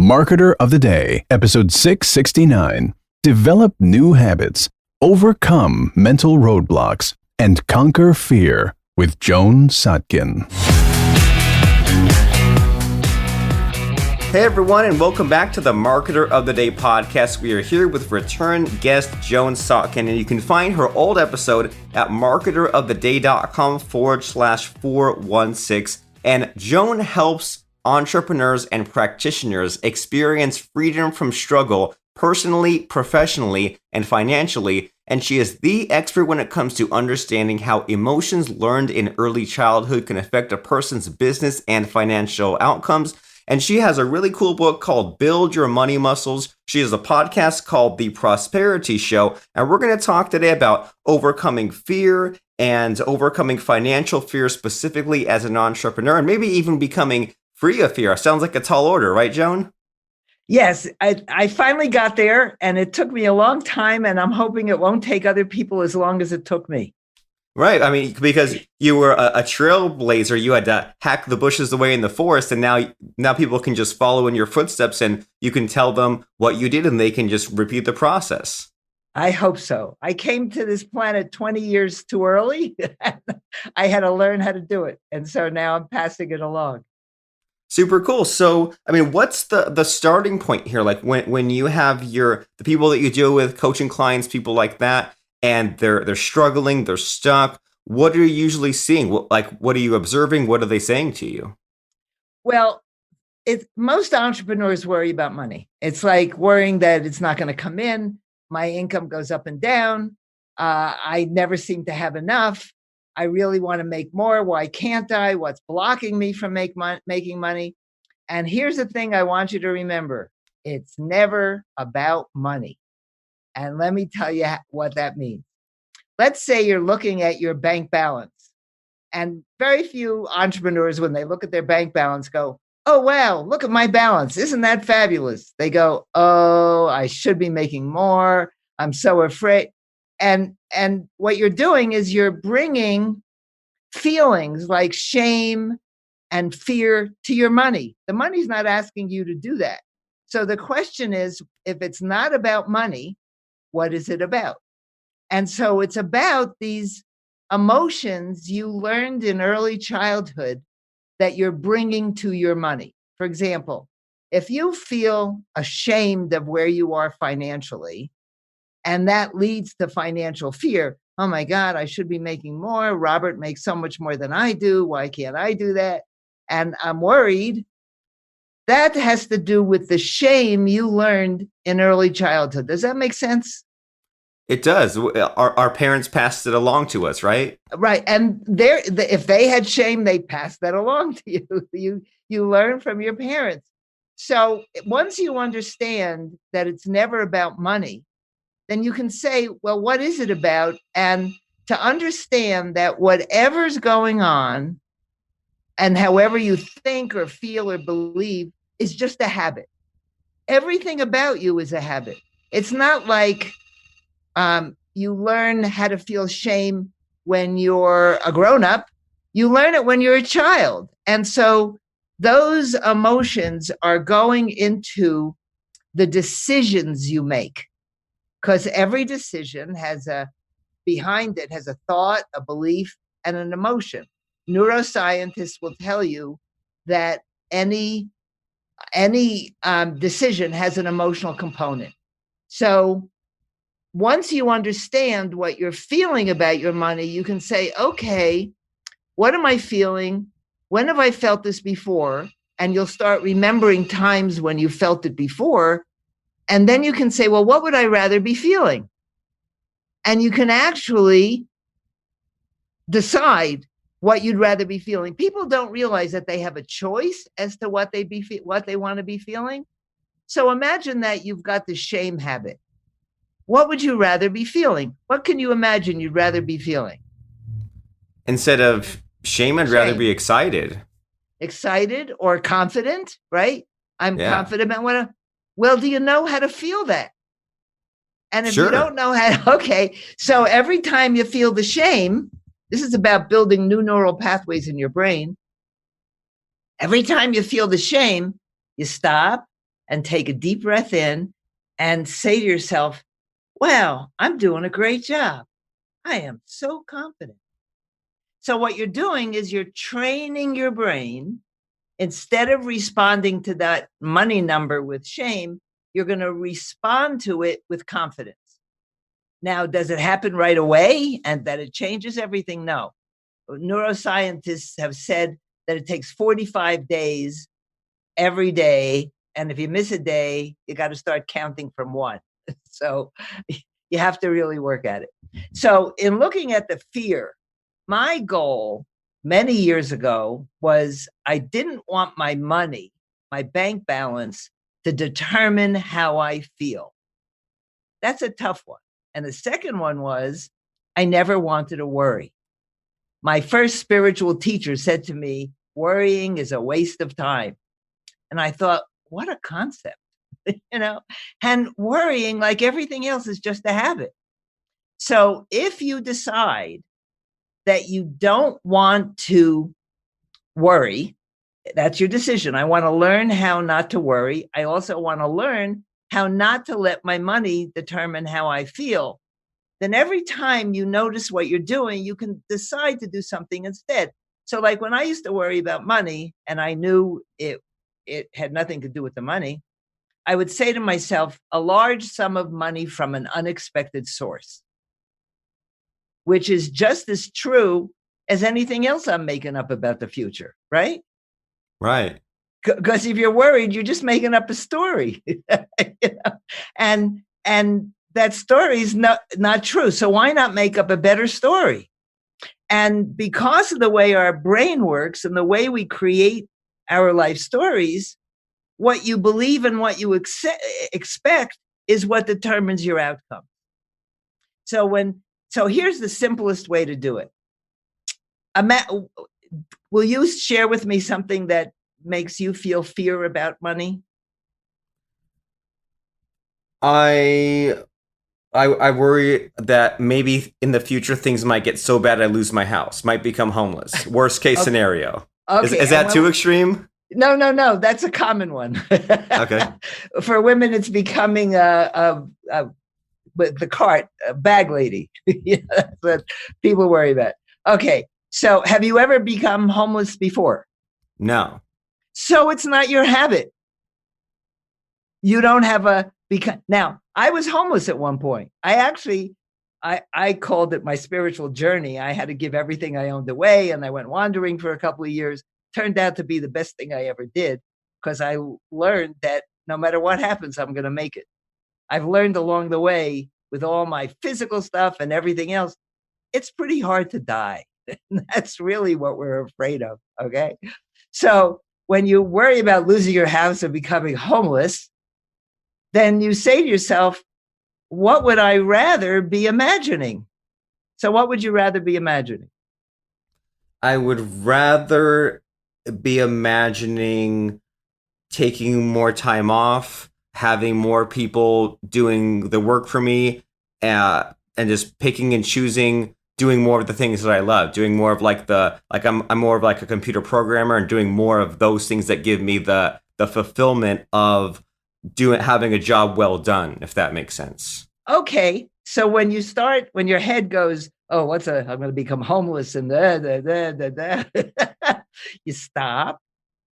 Marketer of the Day, episode 669. Develop new habits, overcome mental roadblocks, and conquer fear with Joan Sotkin. Hey everyone, and welcome back to the Marketer of the Day podcast. We are here with return guest Joan Sotkin, and you can find her old episode at marketeroftheday.com/416. And Joan helps entrepreneurs and practitioners experience freedom from struggle personally, professionally, and financially. And she is the expert when it comes to understanding how emotions learned in early childhood can affect a person's business and financial outcomes. And she has a really cool book called Build Your Money Muscles. She has a podcast called The Prosperity Show. And we're going to talk today about overcoming fear and overcoming financial fear specifically as an entrepreneur, and maybe even becoming free of fear. Sounds like a tall order, right, Joan? Yes, I finally got there, and it took me a long time, and I'm hoping it won't take other people as long as it took me. Right. I mean, because you were a trailblazer, you had to hack the bushes away in the forest, and now people can just follow in your footsteps, and you can tell them what you did, and they can just repeat the process. I hope so. I came to this planet 20 years too early. I had to learn how to do it, and so now I'm passing it along. Super cool. So, I mean, what's the starting point here? Like when you have the people that you deal with, coaching clients, people like that, and they're struggling, they're stuck. What are you usually seeing? What are you observing? What are they saying to you? Well, most entrepreneurs worry about money. It's like worrying that it's not going to come in. My income goes up and down. I never seem to have enough. I really want to make more. Why can't I? What's blocking me from making money? And here's the thing I want you to remember. It's never about money. And let me tell you what that means. Let's say you're looking at your bank balance. And very few entrepreneurs, when they look at their bank balance, go, oh, wow, look at my balance. Isn't that fabulous? They go, oh, I should be making more. I'm so afraid. And what you're doing is you're bringing feelings like shame and fear to your money. The money's not asking you to do that. So the question is, if it's not about money, what is it about? And so it's about these emotions you learned in early childhood that you're bringing to your money. For example, if you feel ashamed of where you are financially, and that leads to financial fear. Oh my God, I should be making more. Robert makes so much more than I do. Why can't I do that? And I'm worried. That has to do with the shame you learned in early childhood. Does that make sense? It does. Our parents passed it along to us, right? Right. And if they had shame, they passed that along to you. You learn from your parents. So once you understand that it's never about money, then you can say, well, what is it about? And to understand that whatever's going on and however you think or feel or believe is just a habit. Everything about you is a habit. It's not like you learn how to feel shame when you're a grown-up. You learn it when you're a child. And so those emotions are going into the decisions you make. Because every decision behind it has a thought, a belief, and an emotion. Neuroscientists will tell you that any decision has an emotional component. So once you understand what you're feeling about your money, you can say, okay, what am I feeling? When have I felt this before? And you'll start remembering times when you felt it before. And then you can say, well, what would I rather be feeling? And you can actually decide what you'd rather be feeling. People don't realize that they have a choice as to what they want to be feeling. So imagine that you've got the shame habit. What would you rather be feeling? What can you imagine you'd rather be feeling? Instead of shame, I'd rather be excited. Excited or confident, right? I'm confident about what. Well, do you know how to feel that? And if you don't know how, okay. So every time you feel the shame, this is about building new neural pathways in your brain. Every time you feel the shame, you stop and take a deep breath in and say to yourself, wow, I'm doing a great job. I am so confident. So what you're doing is you're training your brain. Instead of responding to that money number with shame, you're going to respond to it with confidence. Now, does it happen right away and that it changes everything? No. Neuroscientists have said that it takes 45 days every day. And if you miss a day, you got to start counting from one. So you have to really work at it. So in looking at the fear, my goal many years ago was I didn't want my money, my bank balance, to determine how I feel. That's a tough one. And the second one was I never wanted to worry. My first spiritual teacher said to me, worrying is a waste of time. And I thought, what a concept, and worrying, like everything else, is just a habit. So if you decide that you don't want to worry, that's your decision. I want to learn how not to worry. I also want to learn how not to let my money determine how I feel. Then every time you notice what you're doing, you can decide to do something instead. So like when I used to worry about money and I knew it had nothing to do with the money, I would say to myself, a large sum of money from an unexpected source, which is just as true as anything else I'm making up about the future, right? Right. Because if you're worried, you're just making up a story, and that story is not true. So why not make up a better story? And because of the way our brain works and the way we create our life stories, what you believe and what you expect is what determines your outcome. So here's the simplest way to do it. Will you share with me something that makes you feel fear about money? I worry that maybe in the future things might get so bad I lose my house, might become homeless. Worst case scenario. Okay. Is that too extreme? No. That's a common one. Okay. For women, it's becoming with the cart, a bag lady. That's what people worry about. Okay. So have you ever become homeless before? No. So it's not your habit. You don't have now, I was homeless at one point. I called it my spiritual journey. I had to give everything I owned away, and I went wandering for a couple of years. Turned out to be the best thing I ever did, because I learned that no matter what happens, I'm going to make it. I've learned along the way with all my physical stuff and everything else, it's pretty hard to die. That's really what we're afraid of. Okay. So when you worry about losing your house or becoming homeless, then you say to yourself, what would I rather be imagining? So what would you rather be imagining? I would rather be imagining taking more time off, having more people doing the work for me, and just picking and choosing, doing more of the things that I love, doing more of I'm more of like a computer programmer and doing more of those things that give me the fulfillment of having a job well done, if that makes sense. Okay. So when your head goes, oh, I'm going to become homeless and you stop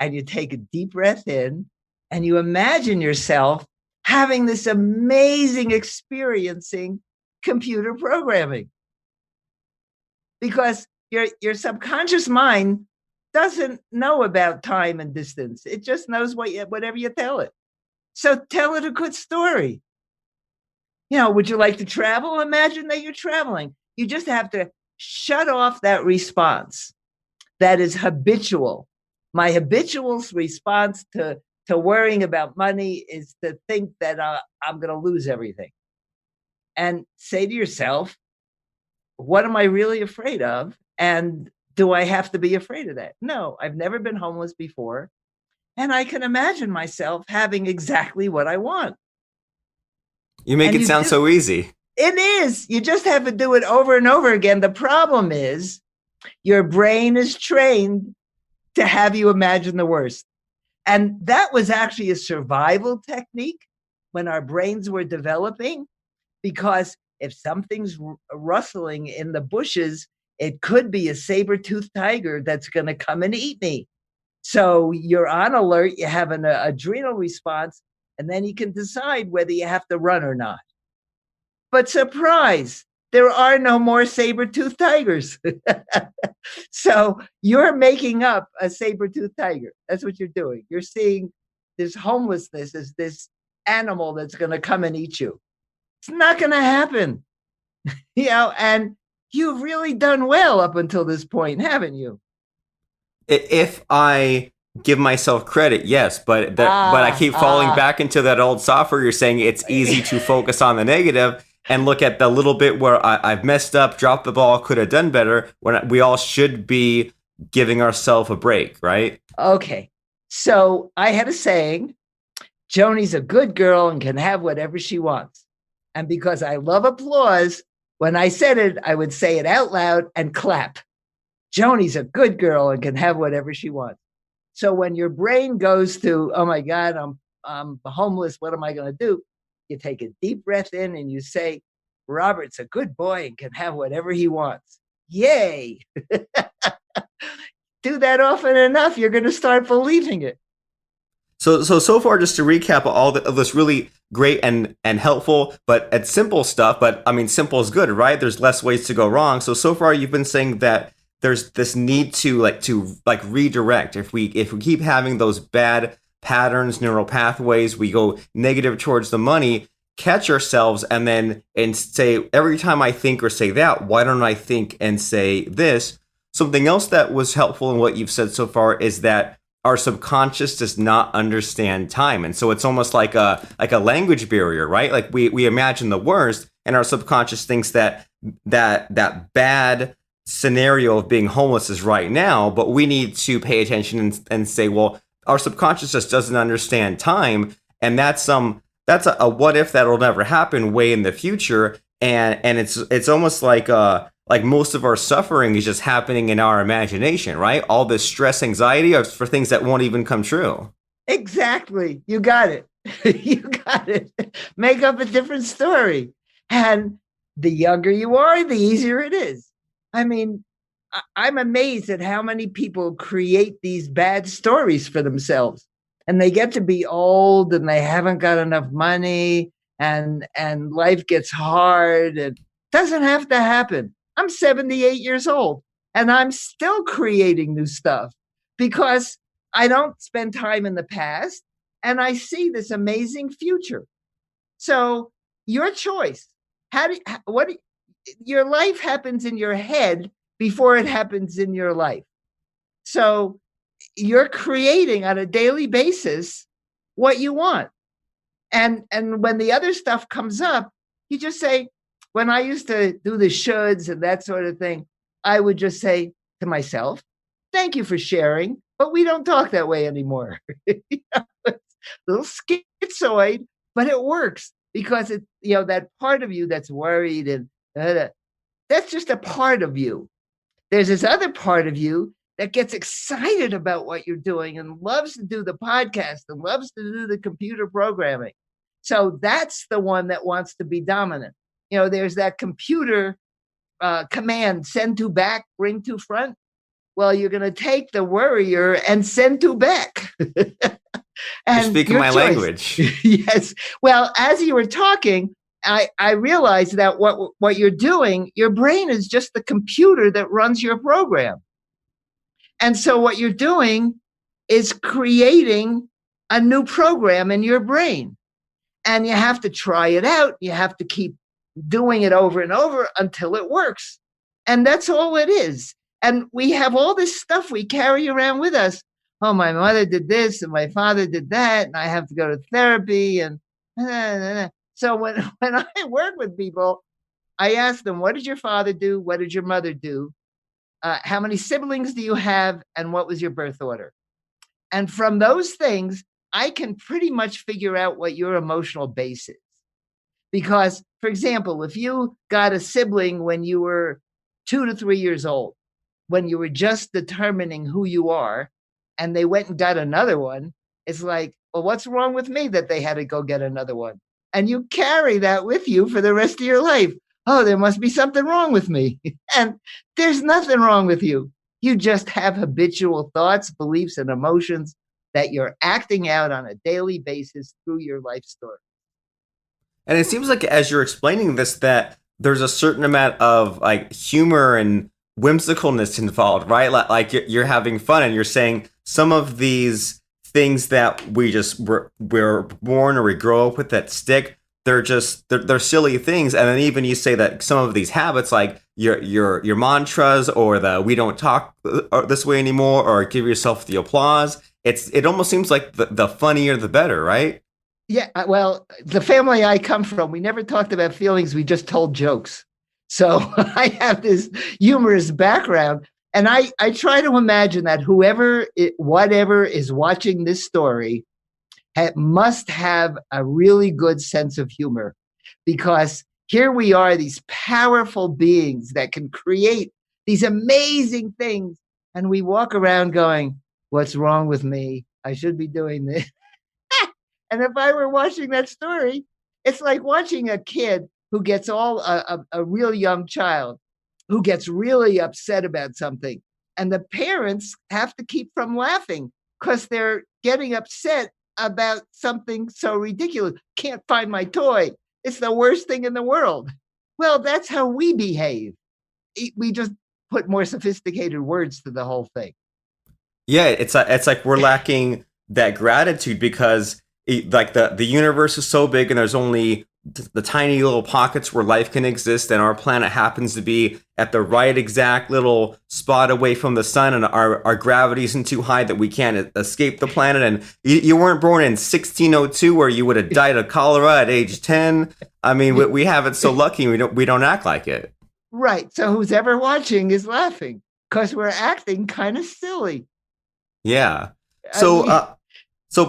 and you take a deep breath in and you imagine yourself having this amazing experiencing computer programming. Because your subconscious mind doesn't know about time and distance. It just knows whatever you tell it. So tell it a good story. Would you like to travel? Imagine that you're traveling. You just have to shut off that response. That is habitual. My habitual response to worrying about money is to think that I'm going to lose everything. And say to yourself, what am I really afraid of? And do I have to be afraid of that? No, I've never been homeless before. And I can imagine myself having exactly what I want. You make it sound so easy. It is. You just have to do it over and over again. The problem is your brain is trained to have you imagine the worst. And that was actually a survival technique when our brains were developing, because if something's rustling in the bushes, it could be a saber-toothed tiger that's going to come and eat me. So you're on alert, you have an adrenal response, and then you can decide whether you have to run or not. But surprise, there are no more saber-toothed tigers. So you're making up a saber-toothed tiger. That's what you're doing. You're seeing this homelessness as this animal that's going to come and eat you. It's not going to happen, and you've really done well up until this point, haven't you? If I give myself credit, yes, but I keep falling back into that old software. You're saying it's easy to focus on the negative and look at the little bit where I've messed up, dropped the ball, could have done better, when we all should be giving ourselves a break, right? Okay. So I had a saying, Joni's a good girl and can have whatever she wants. And because I love applause, when I said it, I would say it out loud and clap. Joni's a good girl and can have whatever she wants. So when your brain goes to, oh my God, I'm homeless, what am I going to do? You take a deep breath in and you say, Robert's a good boy and can have whatever he wants. Yay. Do that often enough, you're going to start believing it. So far, just to recap all of this really great and helpful, but it's simple stuff. But I mean, simple is good, right? There's less ways to go wrong. So far, you've been saying that there's this need to redirect. If we keep having those bad patterns, neural pathways, we go negative towards the money, catch ourselves, and say, every time I think or say that, why don't I think and say this? Something else that was helpful in what you've said so far is that our subconscious does not understand time. And so it's almost like a language barrier, right? Like we imagine the worst, and our subconscious thinks that bad scenario of being homeless is right now, but we need to pay attention and say, well, our subconscious just doesn't understand time, and that's a what if that'll never happen way in the future, and it's almost like most of our suffering is just happening in our imagination, right? All this stress, anxiety are for things that won't even come true. Exactly. You got it. You got it. Make up a different story. And the younger you are, the easier it is. I mean, I'm amazed at how many people create these bad stories for themselves. And they get to be old and they haven't got enough money and life gets hard. It doesn't have to happen. I'm 78 years old and I'm still creating new stuff because I don't spend time in the past and I see this amazing future. So your choice. Your life happens in your head before it happens in your life. So you're creating on a daily basis what you want. And when the other stuff comes up, you just say, when I used to do the shoulds and that sort of thing, I would just say to myself, thank you for sharing, but we don't talk that way anymore. It's a little schizoid, but it works because it, that part of you that's worried and that's just a part of you. There's this other part of you that gets excited about what you're doing and loves to do the podcast and loves to do the computer programming. So that's the one that wants to be dominant. There's that computer command, send to back, bring to front. Well, you're going to take the worrier and send to back. You're speaking my language. Yes. Well, as you were talking, I realized that what you're doing, your brain is just the computer that runs your program. And so what you're doing is creating a new program in your brain. And you have to try it out. You have to keep doing it over and over until it works. And that's all it is. And we have all this stuff we carry around with us. Oh, my mother did this and my father did that, and I have to go to therapy. And so when I work with people, I ask them, what did your father do? What did your mother do? How many siblings do you have? And what was your birth order? And from those things, I can pretty much figure out what your emotional base is. Because, for example, if you got a sibling when you were 2 to 3 years old, when you were just determining who you are, and they went and got another one, It's like, well, what's wrong with me that they had to go get another one? And you carry that with you for the rest of your life. Oh, there must be something wrong with me. And there's nothing wrong with you. You just have habitual thoughts, beliefs, and emotions that you're acting out on a daily basis through your life story. And it seems like as you're explaining this, that there's a certain amount of like humor and whimsicalness involved, right? Like you're having fun, and you're saying some of these things that we're born or we grow up with that stick. They're silly things, and then even you say that some of these habits, like your mantras or the "we don't talk this way anymore" or give yourself the applause. It almost seems like the funnier the better, right? Yeah, well, the family I come from, we never talked about feelings. We just told jokes. So I have this humorous background. And I try to imagine that whatever is watching this story must have a really good sense of humor, because here we are, these powerful beings that can create these amazing things. And we walk around going, what's wrong with me? I should be doing this. And if I were watching that story, it's like watching a kid who gets a real young child who gets really upset about something. And the parents have to keep from laughing because they're getting upset about something so ridiculous. Can't find my toy. It's the worst thing in the world. Well, that's how we behave. We just put more sophisticated words to the whole thing. Yeah, it's like we're lacking that gratitude because like the universe is so big and there's only the tiny little pockets where life can exist, and our planet happens to be at the right exact little spot away from the sun, and our gravity isn't too high that we can't escape the planet. And you weren't born in 1602 where you would have died of cholera at age 10. I mean, we have it so lucky we don't act like it. Right. So who's ever watching is laughing because we're acting kind of silly. Yeah. So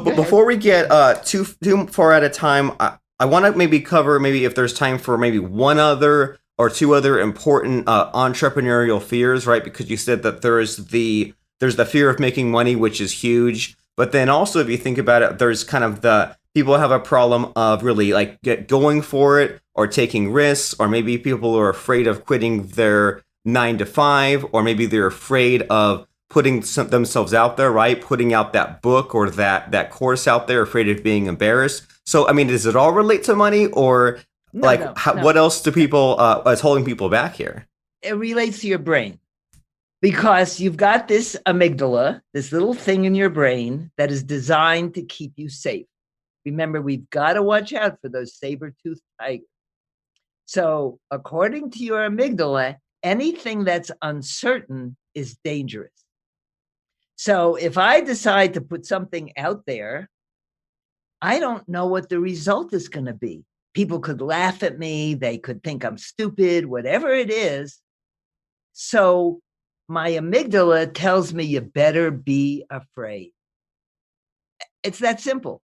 before we get too far at a time, I want to maybe cover maybe if there's time for maybe one other or two other important entrepreneurial fears, right? Because you said that there's the fear of making money, which is huge. But then also, if you think about it, there's kind of the people have a problem of really like going for it or taking risks, or maybe people are afraid of quitting their 9 to 5, or maybe they're afraid of putting themselves out there, right? Putting out that book or that course out there, afraid of being embarrassed. So, I mean, does it all relate to money, or No. what else do people is holding people back here? It relates to your brain, because you've got this amygdala, this little thing in your brain that is designed to keep you safe. Remember, we've got to watch out for those saber-toothed tigers. So, according to your amygdala, anything that's uncertain is dangerous. So if I decide to put something out there, I don't know what the result is going to be. People could laugh at me. They could think I'm stupid, whatever it is. So my amygdala tells me you better be afraid. It's that simple.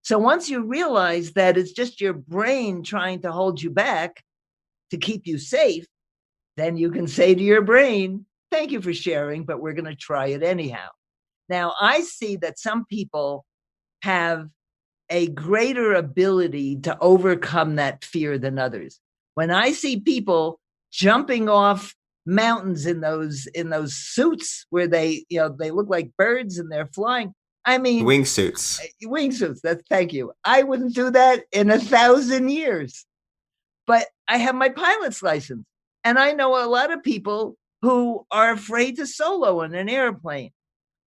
So once you realize that it's just your brain trying to hold you back to keep you safe, then you can say to your brain, thank you for sharing, but we're going to try it anyhow. Now, I see that some people have a greater ability to overcome that fear than others. When I see people jumping off mountains in those suits where they look like birds and they're flying. I mean, wingsuits. Thank you. I wouldn't do that in 1,000 years. But I have my pilot's license, and I know a lot of people who are afraid to solo in an airplane.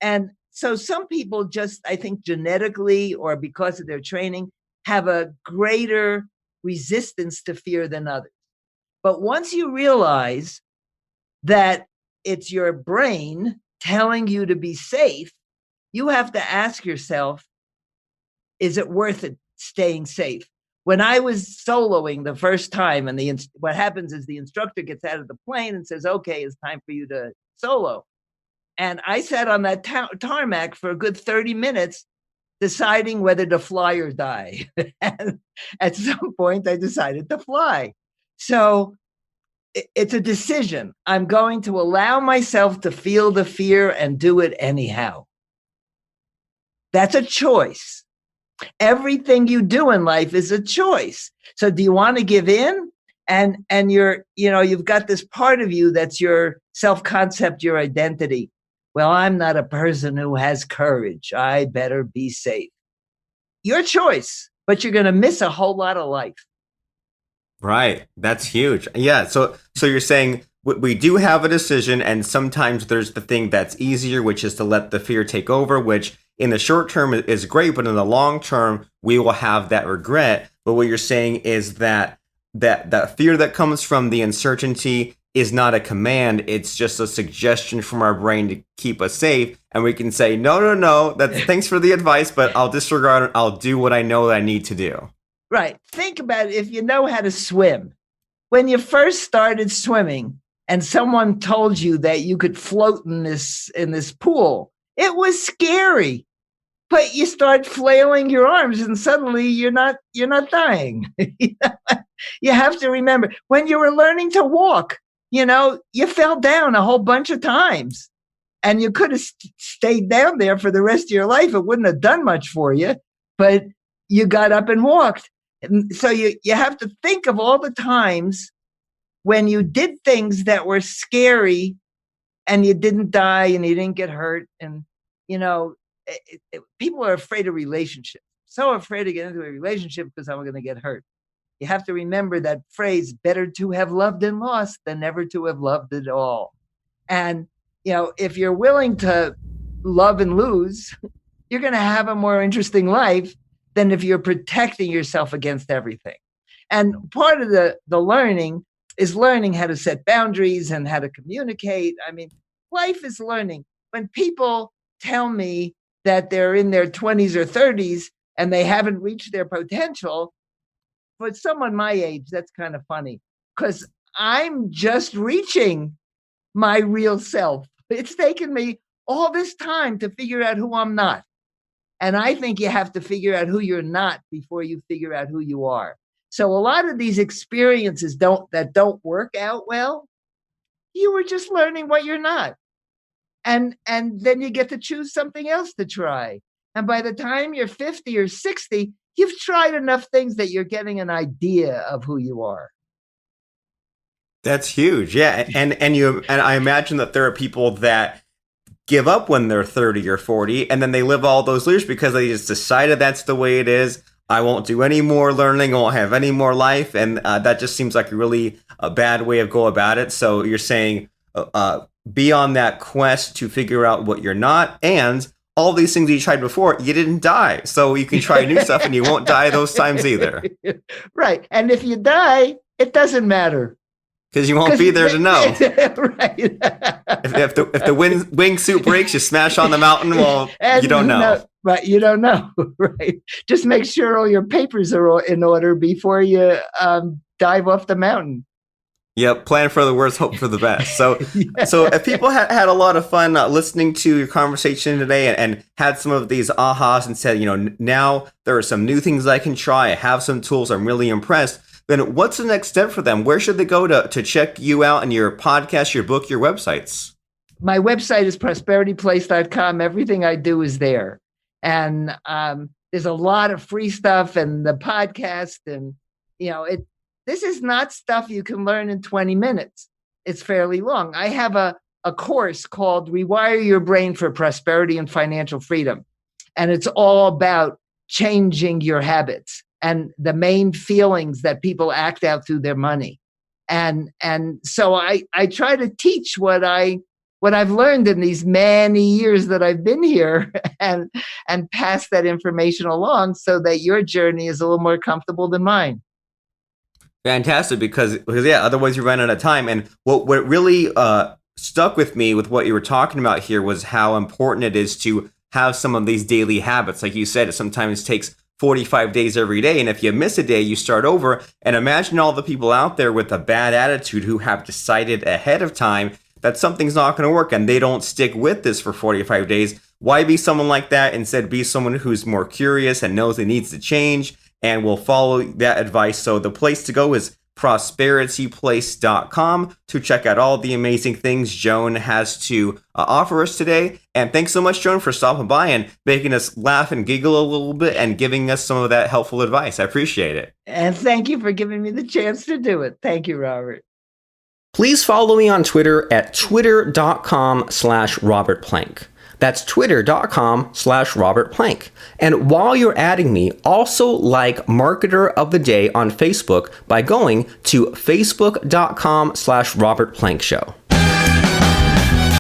And so some people just, I think genetically or because of their training, have a greater resistance to fear than others. But once you realize that it's your brain telling you to be safe, you have to ask yourself, is it worth it staying safe? When I was soloing the first time, and what happens is the instructor gets out of the plane and says, okay, it's time for you to solo. And I sat on that tarmac for a good 30 minutes deciding whether to fly or die. And at some point, I decided to fly. So it's a decision. I'm going to allow myself to feel the fear and do it anyhow. That's a choice. Everything you do in life is a choice. So do you want to give in? And you've got this part of you that's your self-concept, your identity. Well, I'm not a person who has courage. I better be safe. Your choice, but you're going to miss a whole lot of life. Right. That's huge. Yeah. So you're saying we do have a decision, and sometimes there's the thing that's easier, which is to let the fear take over, which in the short term is great, but in the long term, we will have that regret. But what you're saying is that fear that comes from the uncertainty is not a command. It's just a suggestion from our brain to keep us safe. And we can say, no, thanks for the advice, but I'll disregard it. I'll do what I know that I need to do. Right. Think about it. If you know how to swim, when you first started swimming and someone told you that you could float in this pool, it was scary. But you start flailing your arms and suddenly you're not dying. You have to remember when you were learning to walk, you fell down a whole bunch of times and you could have stayed down there for the rest of your life. It wouldn't have done much for you, but you got up and walked. And so you have to think of all the times when you did things that were scary and you didn't die and you didn't get hurt. And, people are afraid of relationships. So afraid to get into a relationship because I'm going to get hurt. You have to remember that phrase, better to have loved and lost than never to have loved at all. And, if you're willing to love and lose, you're going to have a more interesting life than if you're protecting yourself against everything. And part of the learning is learning how to set boundaries and how to communicate. I mean, life is learning. When people tell me that they're in their 20s or 30s and they haven't reached their potential, for someone my age, that's kind of funny because I'm just reaching my real self. It's taken me all this time to figure out who I'm not. And I think you have to figure out who you're not before you figure out who you are. So a lot of these experiences that don't work out well, you were just learning what you're not. And then you get to choose something else to try. And by the time you're 50 or 60, you've tried enough things that you're getting an idea of who you are. That's huge. Yeah. And I imagine that there are people that give up when they're 30 or 40 and then they live all those years because they just decided that's the way it is. I won't do any more learning. I won't have any more life. And that just seems like a bad way of go about it. So you're saying be on that quest to figure out what you're not, and all these things you tried before, you didn't die. So you can try new stuff and you won't die those times either. Right. And if you die, it doesn't matter. Because you won't be there to know. Right. If the wingsuit breaks, you smash on the mountain, well, you don't know. Right. You don't know. Right. Just make sure all your papers are in order before you dive off the mountain. Yep. Plan for the worst, hope for the best. So, So if people had a lot of fun listening to your conversation today and had some of these ahas and said, now there are some new things I can try. I have some tools. I'm really impressed. Then what's the next step for them? Where should they go to check you out and your podcast, your book, your websites? My website is prosperityplace.com. Everything I do is there. And there's a lot of free stuff and the podcast. And, this is not stuff you can learn in 20 minutes. It's fairly long. I have a course called Rewire Your Brain for Prosperity and Financial Freedom. And it's all about changing your habits and the main feelings that people act out through their money. And so I try to teach what I've learned in these many years that I've been here and pass that information along so that your journey is a little more comfortable than mine. Fantastic, because otherwise you run out of time. And what really stuck with me with what you were talking about here was how important it is to have some of these daily habits. Like you said, it sometimes takes 45 days every day. And if you miss a day, you start over. And imagine all the people out there with a bad attitude who have decided ahead of time that something's not going to work and they don't stick with this for 45 days. Why be someone like that? Instead, be someone who's more curious and knows it needs to change and will follow that advice. So the place to go is prosperityplace.com to check out all the amazing things Joan has to offer us today. And thanks so much, Joan, for stopping by and making us laugh and giggle a little bit and giving us some of that helpful advice. I appreciate it. And thank you for giving me the chance to do it. Thank you, Robert. Please follow me on Twitter at twitter.com/Robert Plank. That's twitter.com/Robert Plank. And while you're adding me, also like Marketer of the Day on Facebook by going to facebook.com/Robert Plank Show.